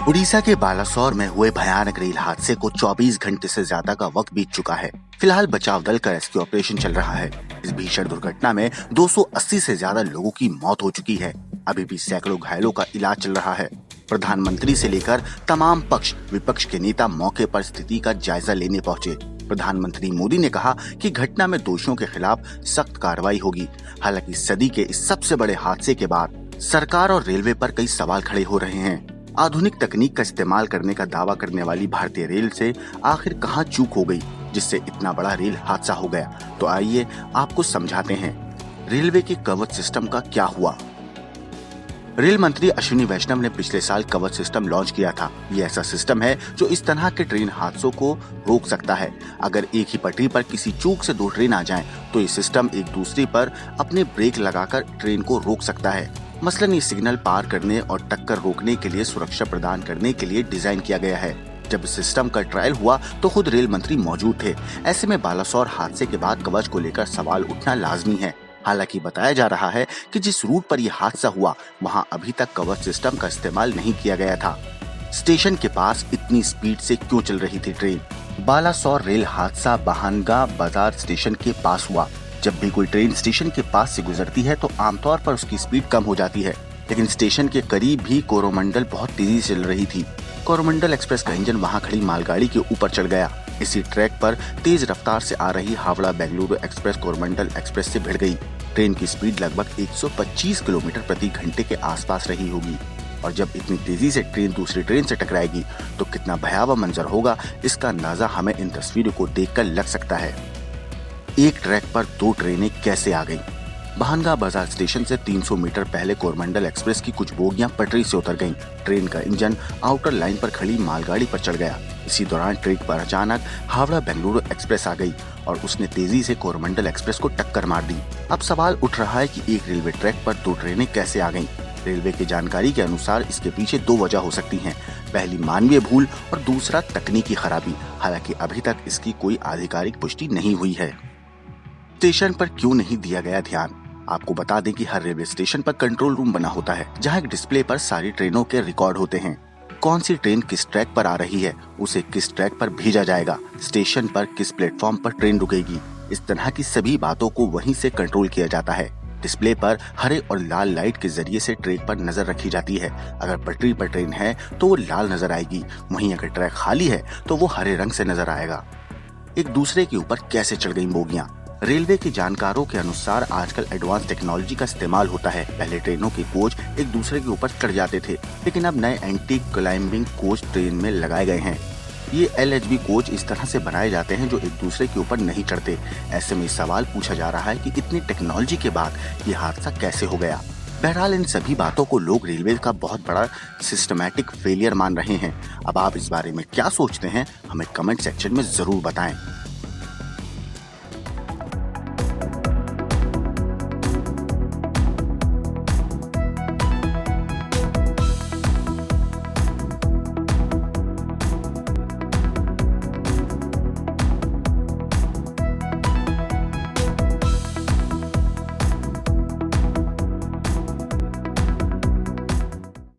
उड़ीसा के बालासोर में हुए भयानक रेल हादसे को 24 घंटे से ज्यादा का वक्त बीत चुका है। फिलहाल बचाव दल का रेस्क्यू ऑपरेशन चल रहा है। इस भीषण दुर्घटना में 280 से ज्यादा लोगों की मौत हो चुकी है। अभी भी सैकड़ों घायलों का इलाज चल रहा है। प्रधानमंत्री से लेकर तमाम पक्ष विपक्ष के नेता मौके पर स्थिति का जायजा लेने पहुंचे। प्रधानमंत्री मोदी ने कहा कि घटना में दोषियों के खिलाफ सख्त कार्रवाई होगी। हालांकि सदी के इस सबसे बड़े हादसे के बाद सरकार और रेलवे पर कई सवाल खड़े हो रहे हैं। आधुनिक तकनीक का इस्तेमाल करने का दावा करने वाली भारतीय रेल से आखिर कहां चूक हो गई, जिससे इतना बड़ा रेल हादसा हो गया। तो आइए आपको समझाते हैं रेलवे के कवच सिस्टम का क्या हुआ। रेल मंत्री अश्विनी वैष्णव ने पिछले साल कवच सिस्टम लॉन्च किया था। ये ऐसा सिस्टम है जो इस तरह के ट्रेन हादसों को रोक सकता है। अगर एक ही पटरी पर किसी चूक से दो ट्रेन आ जाएं, तो ये सिस्टम एक दूसरे पर अपने ब्रेक लगाकर ट्रेन को रोक सकता है। मसलन ये सिग्नल पार करने और टक्कर रोकने के लिए सुरक्षा प्रदान करने के लिए डिजाइन किया गया है। जब इस सिस्टम का ट्रायल हुआ तो खुद रेल मंत्री मौजूद थे। ऐसे में बालासोर हादसे के बाद कवच को लेकर सवाल उठना लाजमी है। हालांकि बताया जा रहा है कि जिस रूट पर यह हादसा हुआ वहां अभी तक कवच सिस्टम का इस्तेमाल नहीं किया गया था। स्टेशन के पास इतनी स्पीड से क्यों चल रही थी ट्रेन? बालासोर रेल हादसा बहानगा बाजार स्टेशन के पास हुआ। जब भी कोई ट्रेन स्टेशन के पास से गुजरती है तो आमतौर पर उसकी स्पीड कम हो जाती है, लेकिन स्टेशन के करीब भी कोरोमंडल बहुत तेजी से चल रही थी। कोरोमंडल एक्सप्रेस का इंजन वहां खड़ी मालगाड़ी के ऊपर चढ़ गया। इसी ट्रैक पर तेज रफ्तार से आ रही हावड़ा बेंगलुरु एक्सप्रेस कोरोमंडल एक्सप्रेस से भिड़ गई। ट्रेन की स्पीड लगभग 125 किलोमीटर प्रति घंटे के आसपास रही होगी, और जब इतनी तेजी से ट्रेन दूसरी ट्रेन से टकराएगी तो कितना भयावह मंजर होगा, इसका अंदाजा हमें इन तस्वीरों को देखकर लग सकता है। एक ट्रैक पर दो ट्रेनें कैसे आ गईं? बहानगा बाजार स्टेशन से 300 मीटर पहले कोरोमंडल एक्सप्रेस की कुछ बोगियां पटरी से उतर गईं। ट्रेन का इंजन आउटर लाइन पर खड़ी मालगाड़ी पर चढ़ गया। इसी दौरान ट्रैक पर अचानक हावड़ा बेंगलुरु एक्सप्रेस आ गई और उसने तेजी से कोरोमंडल एक्सप्रेस को टक्कर मार दी। अब सवाल उठ रहा है कि एक रेलवे ट्रैक पर दो ट्रेनें कैसे आ गईं? रेलवे की जानकारी के अनुसार इसके पीछे दो वजह हो सकती हैं। पहली मानवीय भूल और दूसरा तकनीकी खराबी। हालांकि अभी तक इसकी कोई आधिकारिक पुष्टि नहीं हुई है। स्टेशन पर क्यों नहीं दिया गया ध्यान? आपको बता दें कि हर रेलवे स्टेशन पर कंट्रोल रूम बना होता है, जहां एक डिस्प्ले पर सारी ट्रेनों के रिकॉर्ड होते हैं। कौन सी ट्रेन किस ट्रैक पर आ रही है, उसे किस ट्रैक पर भेजा जाएगा, स्टेशन पर किस प्लेटफॉर्म पर ट्रेन रुकेगी, इस तरह की सभी बातों को वहीं से कंट्रोल किया जाता है। डिस्प्ले पर हरे और लाल लाइट के जरिए से ट्रैक पर नजर रखी जाती है। अगर पटरी पर ट्रेन है तो वो लाल नजर आएगी, वहीं अगर ट्रैक खाली है तो वो हरे रंग से नजर आएगा। एक दूसरे के ऊपर कैसे चढ़ गई बोगियां? रेलवे के जानकारों के अनुसार आजकल एडवांस टेक्नोलॉजी का इस्तेमाल होता है। पहले ट्रेनों के कोच एक दूसरे के ऊपर चढ़ जाते थे, लेकिन अब नए एंटी क्लाइंबिंग कोच ट्रेन में लगाए गए हैं। ये LHB कोच इस तरह से बनाए जाते हैं जो एक दूसरे के ऊपर नहीं चढ़ते। ऐसे में सवाल पूछा जा रहा है कि इतनी टेक्नोलॉजी के बाद ये हादसा कैसे हो गया। बहरहाल इन सभी बातों को लोग रेलवे का बहुत बड़ा सिस्टमैटिक फेलियर मान रहे हैं। अब आप इस बारे में क्या सोचते हैं, हमें कमेंट सेक्शन में जरूर बताएं।